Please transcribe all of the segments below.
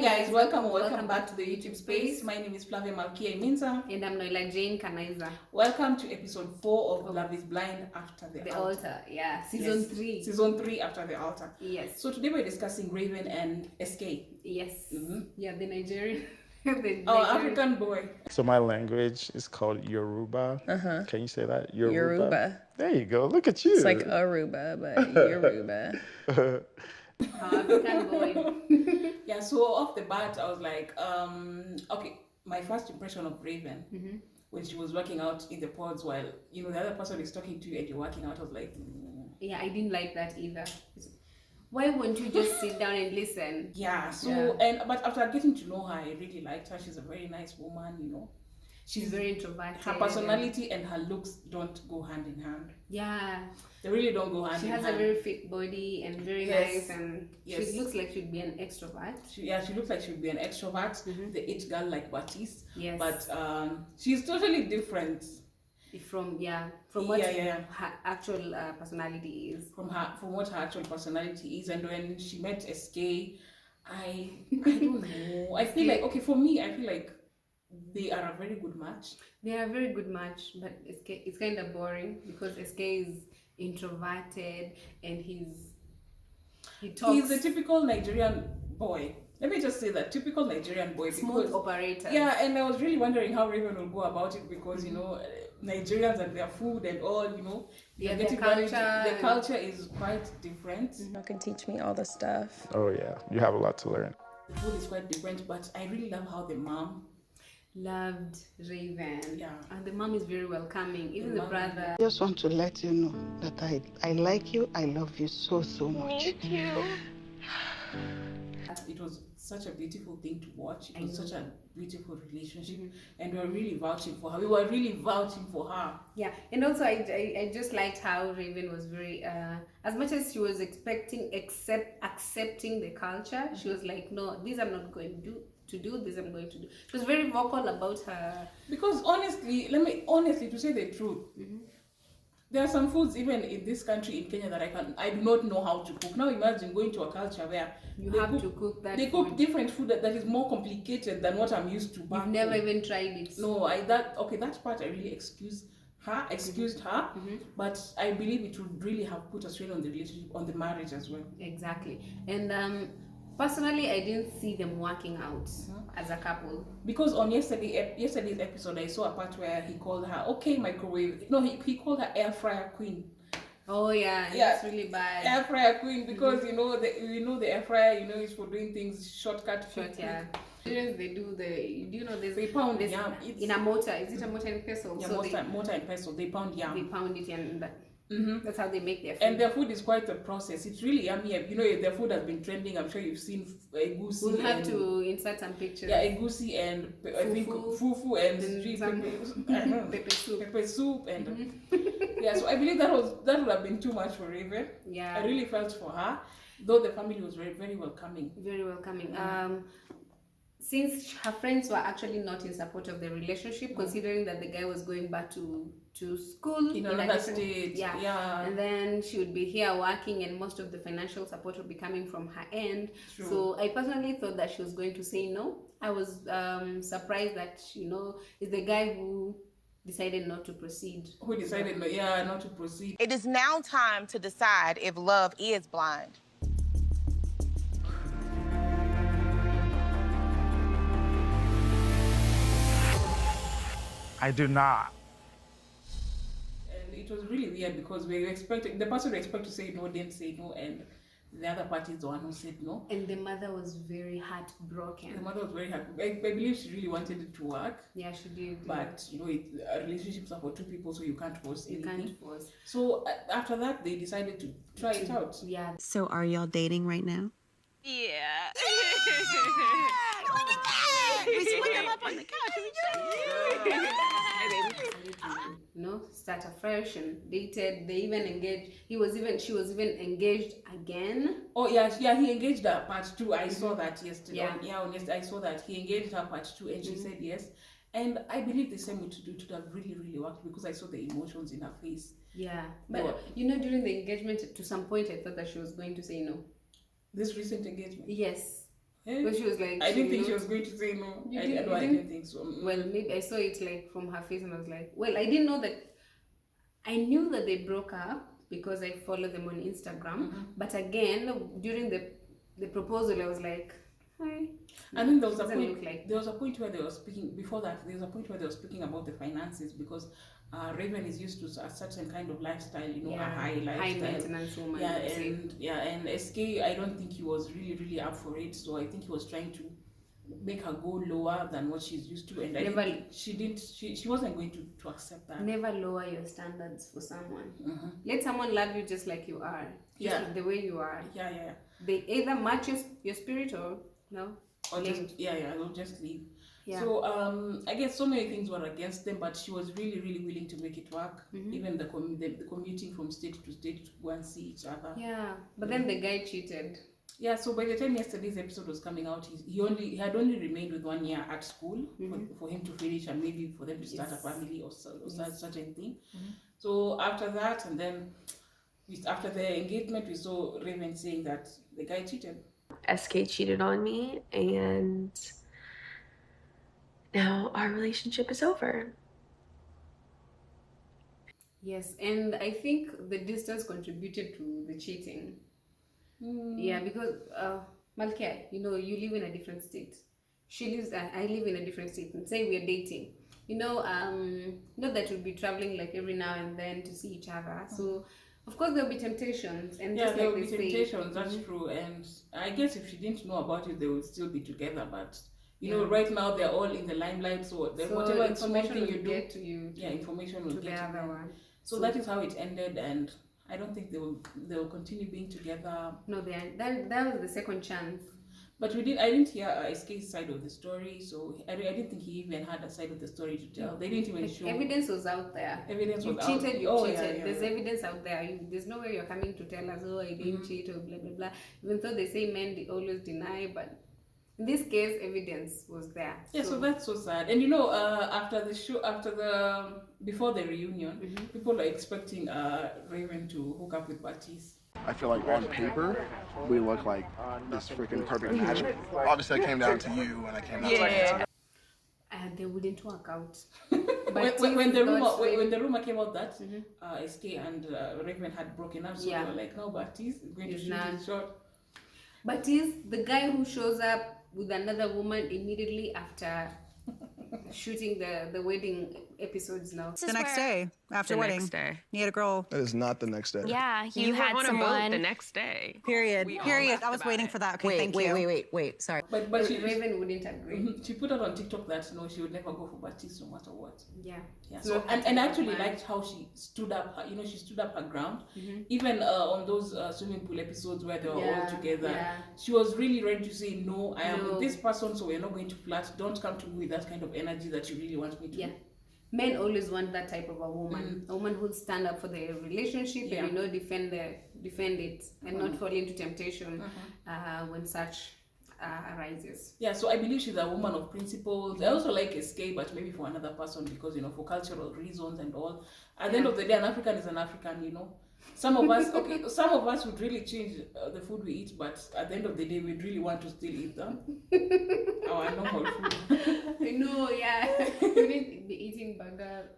guys, welcome back to the YouTube space. My name is Flavia Malkia Iminza. And I'm Noila Jane Kanaiza. Welcome to episode 4 of Love is Blind After the Altar. Yeah, season 3. Season 3 After the Altar. Yes. So today we're discussing Raven and SK. Yes. Mm-hmm. Yeah, the Nigerian. Our African boy. So my language is called Yoruba. Can you say that? Yoruba. There you go. Look at you. It's like Aruba, but Yoruba. African boy. Yeah, so off the bat, I was like, okay, my first impression of Raven when she was working out in the pods while, the other person is talking to you and you're working out, I was like, Yeah, I didn't like that either. Why won't you just sit down and listen? Yeah, but after getting to know her, I really liked her. She's a very nice woman, She's very introverted. Her personality and her looks don't go hand in hand. Yeah. They really don't go hand in hand. She has a very fit body and very nice, and she looks like she'd be an extrovert. She looks like she'd be an extrovert, the it girl like Batiste. Yes. But she's totally different from what her actual personality is. From what her actual personality is. And when she met SK, I don't know. I feel like, okay, for me, I feel like they are a very good match. They are a very good match, but it's kind of boring because SK is introverted and he talks. He's a typical Nigerian boy. Let me just say that, typical Nigerian boy. Smooth operator. Yeah, and I was really wondering how Raven will go about it because, Nigerians and their food and all, the culture is quite different. You can teach me all the stuff. Oh yeah, you have a lot to learn. The food is quite different, but I really love how the mom loved Raven. Yeah. And the mom is very welcoming. Even the brother. I just want to let you know that I like you. I love you so much. Thank you. It was such a beautiful thing to watch. It was such a beautiful relationship, and we were really vouching for her. We were really vouching for her. Yeah, and also I just liked how Raven was very as much as she was accepting the culture, she was like, no, this I'm not going to do this I'm going to do. She was very vocal about her. Because honestly, to say the truth, there are some foods even in this country, in Kenya, that I do not know how to cook. Now imagine going to a culture where you have to cook that. They cook different food that is more complicated than what I'm used to. You've never even tried it. No, that part I really excused her, but I believe it would really have put a strain on the relationship, on the marriage as well. Exactly. And personally, I didn't see them working out as a couple. Because on yesterday's episode, I saw a part where he called her, okay, microwave. No, he called her air fryer queen. Oh yeah, that's really bad. Air fryer queen, because the air fryer, is for doing things shortcut. Yeah. They do they pound this in a mortar. Is it a mortar and pestle? Yeah, mortar and pestle. They pound yam. They pound it and that's how they make their food. And their food is quite a process. It's really yummy. Their food has been trending. I'm sure you've seen egusi. We'll have to insert some pictures. Yeah, egusi and I think fufu and pepper soup and yeah. So I believe that would have been too much for Raven. Yeah, I really felt for her, though the family was very, very welcoming. Very welcoming. Since her friends were actually not in support of the relationship, considering that the guy was going back to school in another state, and then she would be here working, and most of the financial support would be coming from her end. True. So I personally thought that she was going to say no. I was surprised that is the guy who decided not to proceed. Who decided not to proceed. It is now time to decide if love is blind. I do not. And it was really weird because the person we expect to say no didn't say no, and the other party is the one who said no. And the mother was very heartbroken. The mother was very happy. I believe she really wanted it to work. Yeah, she did. But relationships are for two people, so you can't force anything. You can't force. So after that, they decided to try it out. Yeah. So are y'all dating right now? Yeah. Look at that! We split them up on the couch. Start afresh and dated. They even engaged. She was even engaged again. Oh yeah, he engaged her part 2. I saw that yesterday. I saw that he engaged her part 2, and she said yes. And I believe the same would have really, really worked because I saw the emotions in her face. Yeah, but during the engagement, to some point, I thought that she was going to say no. This recent engagement. Yes. But she was like, I didn't think she was going to say no. You I didn't- you didn't didn't? think so. Well, maybe I saw it like from her face, and I was like, well, I didn't know that. I knew that they broke up because I follow them on Instagram. But again, during the proposal, I was like, hi. I think there was a Doesn't point. look like- There was a point where they were speaking. Before that, there was a point where they were speaking about the finances because Raven is used to a certain kind of lifestyle, you know, a high lifestyle, high maintenance woman. Yeah, let's say. and SK, I don't think he was really up for it. So I think he was trying to make her go lower than what she's used to, and I Never- think she wasn't going to accept that. Never lower your standards for someone. Mhm. Let someone love you just like you are, just Yeah. the way you are. Yeah. They either match your spirit or no. Or leave. just they'll just leave. Yeah. So I guess so many things were against them, but she was really willing to make it work. Even the commuting from state to state to go and see each other. Yeah, but then the guy cheated. Yeah, so by the time yesterday's episode was coming out, he had only remained with 1 year at school for him to finish and maybe for them to start a family or certain thing. So after that, and then after the engagement, we saw Raven saying that the guy cheated. SK cheated on me, and now our relationship is over. Yes, and I think the distance contributed to the cheating. Yeah, because Malkia, you know, you live in a different state. She lives, I live in a different state. And say we're dating, you know, not that we'll be traveling like every now and then to see each other. So, of course, there'll be temptations, and Yeah, just there like will they be say, temptations, that's true. And I guess if she didn't know about it, they would still be together. But you know, Yeah. right now they're all in the limelight, so, so whatever small information thing will you do, get to you, yeah, information will to the get to other them. one. So that is how it ended, and I don't think they will continue being together. No, that was the second chance. But I didn't hear SK's side of the story, so I didn't think he even had a side of the story to tell. They didn't even Like, show evidence was out there. evidence. You was cheated, out. you Oh, cheated. yeah, There's yeah. evidence out there. There's no way you're coming to tell us, oh, I didn't cheat or blah, blah, blah. Even though they say men always deny, but in this case, evidence was there. Yeah, so that's so sad. And you know, before the reunion, people are expecting Raven to hook up with Baptiste. I feel like on paper, we look like this freaking perfect match. Obviously, it came down to you, and I came down to you. And they wouldn't work out. When the rumor came out that Mm-hmm. SK and Raven had broken up, so Yeah. they were like, no, Baptiste is going to He's shoot not. his shot. But is the guy who shows up with another woman immediately after shooting the wedding episodes now. The next day after wedding. Next day. He had a girl. That is not the next day. Yeah, You had were on someone. a boat the next day. Period. We all Period. laughed I was about waiting it. for that. Okay, thank you. Wait. Sorry. But she Raven wouldn't agree. she put out on TikTok that no, she would never go for Baptiste no matter what. Yeah. Yeah. It's So not and I her actually type of liked how she stood up. You know, she stood up her ground. Mm-hmm. Even on those swimming pool episodes where they were all together, Yeah. she was really ready to say no. I am No. with this person, so we're not going to flirt. Don't come to me with that kind of energy that you really want me to. Yeah. Men always want that type of a woman. A woman who'll stand up for the relationship Yeah. and, you know, defend it and not fall into temptation when such arises. Yeah, so I believe she's a woman of principles. I also like SK, but maybe for another person because, you know, for cultural reasons and all. At the end of the day, an African is an African, you know. Some of us would really change the food we eat, but at the end of the day, we'd really want to still eat our normal food. No, yeah. You need to be eating burger.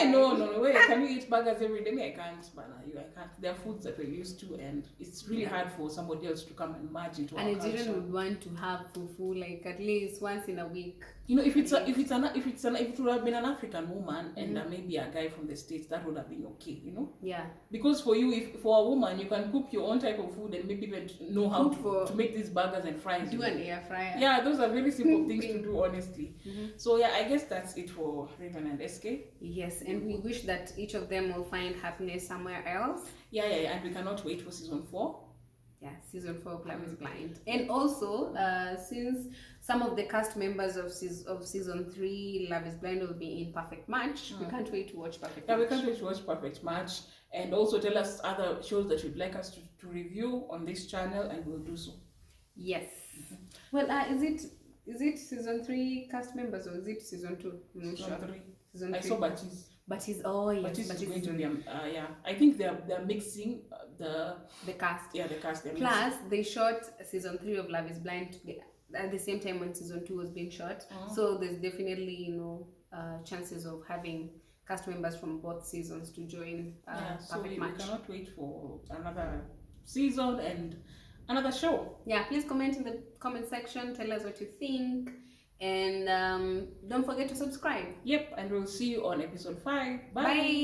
No. Wait, can you eat burgers every day? Me, I can't, man. I can't. There are foods that we're used to, and it's really hard for somebody else to come and merge into A our Nigerian culture. would want to have fufu like at least once in a week. You know, if it would have been an African woman and maybe a guy from the States, that would have been okay, you know. Yeah. Because for a woman, you can cook your own type of food and maybe even know how to make these burgers and fries. Do an air fryer. Yeah, those are very simple things to do, honestly. So yeah, I guess that's it for Raven and SK. Yes, and we wish that each of them will find happiness somewhere else. Yeah, and we cannot wait for season 4. Yeah, season 4 of Love is Blind. And also, since some of the cast members of season 3 Love is Blind will be in Perfect Match, we can't wait to watch Perfect Match. Yeah, we can't wait to watch Perfect Match. And also tell us other shows that you'd like us to review on this channel, and we'll do so. Yes. Well, is it season 3 cast members or is it season 2? I'm not sure. Season 3. Season I 3. saw Baptiste. But he's going to be I think they're mixing the cast. Yeah, the cast. Plus, they shot season 3 of Love Is Blind at the same time when season 2 was being shot. So there's definitely chances of having cast members from both seasons to join. So we cannot wait for another season and another show. Yeah, please comment in the comment section. Tell us what you think. And don't forget to subscribe. Yep, and we'll see you on episode 5. Bye. Bye.